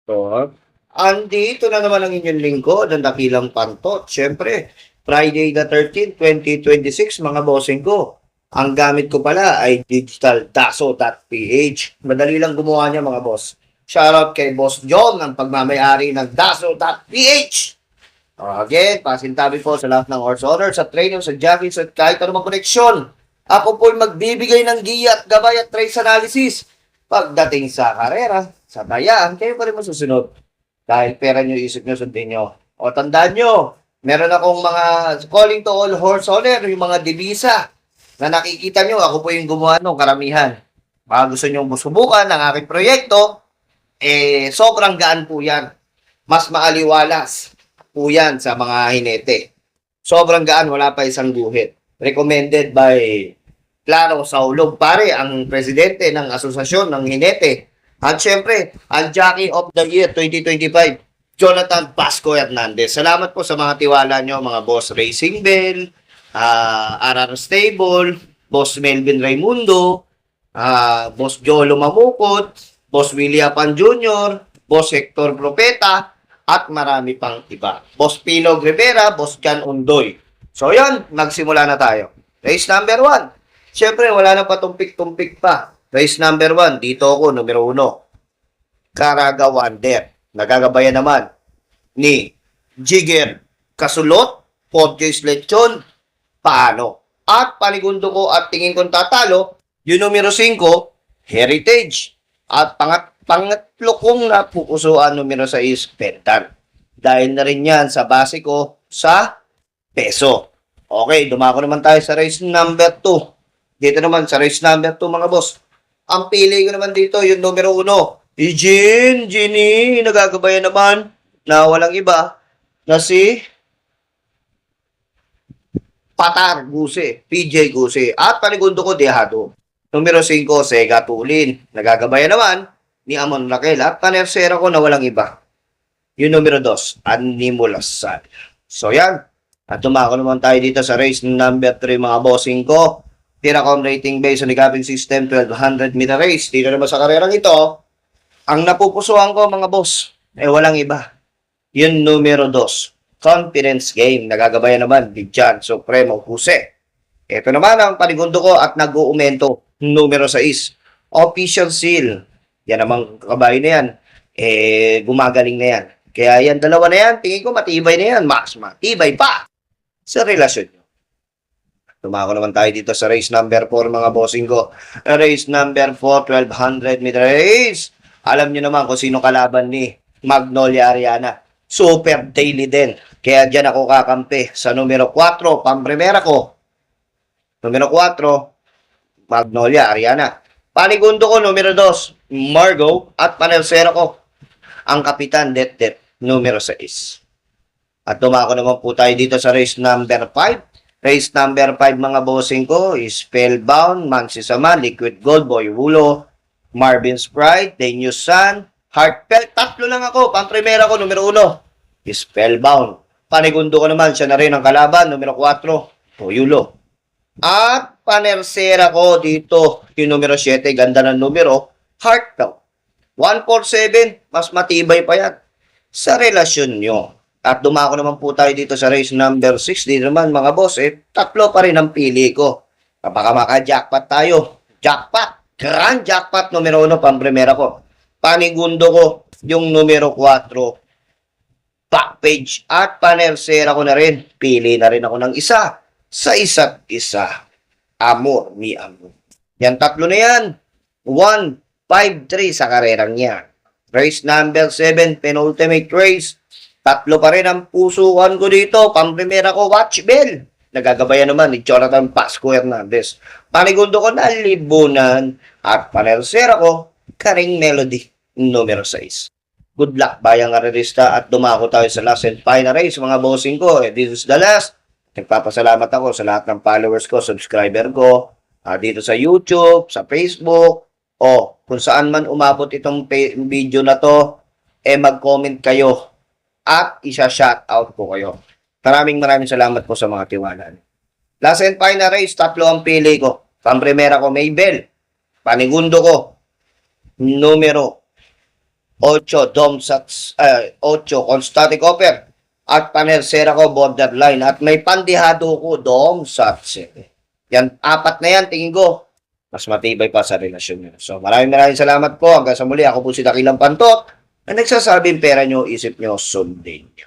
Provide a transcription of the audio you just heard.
So, andito na naman ang inyong lingkod, ang dakilang pantot. Siyempre, Friday the 13th, 2026, mga bossing ko. Ang gamit ko pala ay digitaldaso.ph. Madali lang gumawa niya, mga boss. Shoutout kay Boss John, ang pagmamayari ng daso.ph. Again, pasintabi po sa lahat ng horse owner, sa trainer, sa jockey, sa kahit anumang koneksyon. Ako po'y magbibigay ng giya at gabay at race analysis. Pagdating sa karera, sa bayaan, kayo pa rin masusunod. Dahil pera nyo, isip nyo, sundin nyo. O tandaan nyo, meron akong mga calling to all horse owner, yung mga divisa na nakikita nyo, ako po yung gumawa nung karamihan. Baka gusto nyo subukan ng aking proyekto, sobrang gaan po yan. Mas maaliwalas po yan sa mga hinete. Sobrang gaan, wala pa isang guhit. Recommended by Claro Saulog, pare, ang presidente ng Asosasyon ng Hinete. At syempre, ang Jockey of the Year 2025, Jonathan Pasco Hernandez. Salamat po sa mga tiwala nyo, mga Boss Racing Bell, RR Stable, Boss Melvin Raimundo, Boss Jolo Mamukot, Boss William Pan Jr., Boss Hector Propeta, at marami pang iba. Boss Pino Rivera, Boss Jan Undoy. So yan, magsimula na tayo. Race number 1. Siyempre, wala na patumpik-tumpik pa. Race number 1, dito ako, numero 1. Caraga Wonder. Nagagabayan naman ni Jigger Kasulot, Podjoyce Lechon, Paano. At panigundo ko at tingin kong tatalo, yung numero 5, Heritage. At pangatlo kong napupusuan, numero 6, Pentan. Dahil na rin yan sa base ko sa peso. Okay, dumako naman tayo sa race number 2. Dito naman sa race number 2, mga boss. Ang pili ko naman dito, yung numero 1. Ginny, nagagabayan naman na walang iba na si Patar Guse, PJ Guse. At panigundo ko, Dehado. Numero 5, Sega Tulin. Nagagabayan naman ni Amon Raquel. At panersera ko na walang iba. Yung numero 2, Animulasal. So yan. At tumako naman tayo dito sa race number 3, mga bossing ko. Tiracom rating based on the capping system, 1200 meter race. Dito naman sa karerang ito, ang napupusuan ko, mga boss, walang iba. Yung numero 2, confidence game. Nagagabayan naman, Big John Supremo Jose. Ito naman ang panigundo ko at nag-uumento. Numero 6, official seal. Yan namang kabayo na yan. Gumagaling na yan. Kaya yan, dalawa na yan, tingin ko matibay na yan. Mas matibay pa sa relasyon nyo. Tumako naman tayo dito sa race number 4, mga bossing ko. Race number 4, 1200 meter race. Alam nyo naman kung sino kalaban ni Magnolia Ariana. Super daily din. Kaya dyan ako kakampi sa numero 4, pampremera ko. Numero 4, Magnolia Ariana. Panigundo ko, numero 2, Margo. At panelsera ko, ang Kapitan Det, numero 6. At tumako naman po tayo dito sa race number 5. Race number 5, mga bossing ko, is Spellbound, Mansisama, Liquid Gold, Boy Wulo, Marvin Sprite, Danius Sun, Heartfelt. Tatlo lang ako. Pang-primera ko, numero 1, Spellbound. Panigundo ko naman, siya na rin ang kalaban, numero 4, Boyulo. At panersera ko dito, yung numero 7, ganda ng numero, Heartfelt. 147, mas matibay pa yan sa relasyon nyo. At dumako naman po tayo dito sa race number 6. Dito naman, mga boss, tatlo pa rin ang pili ko. Kapag maka-jackpot tayo, jackpot, grand jackpot, numero 1, pang-primera ko. Panigundo ko, yung numero 4, back page. At panersera ko na rin. Pili na rin ako ng isa sa isa't isa. Amor ni Amor. Yan, tatlo na yan. 1, 5, 3 sa karerang yan. Race number 7, penultimate race. Tatlo pa rin ang pusuan ko dito. Pang-primera ko, Watch Bell. Nagagabayan naman ni Jonathan Pasco Hernandez. Panigundo ko na Libunan. At panersera ko, Karing Melody, numero 6. Good luck, bayang arerista. At dumako tayo sa last and final race, mga bossing ko. This is the last. Nagpapasalamat ako sa lahat ng followers ko, subscriber ko. Dito sa YouTube, sa Facebook. O, kung saan man umabot itong video na to, mag-comment kayo. At isa-shoutout ko kayo. Maraming salamat po sa mga tiwala. Last and final race, tatlo ang pili ko. Pang-primera ko, Maybell. Panigundo ko, numero 8 Dom Sats, 8 Constante Copper, at Panersera ko borderline, at may pandihado ko Dom Sats. Yan, apat na yan, tingin ko, mas matibay pa sa relasyon nyo. So, maraming salamat po. Hanggang sa muli, ako po si Dakilang Pantot, na nagsasabing pera nyo, isip nyo, sundin nyo.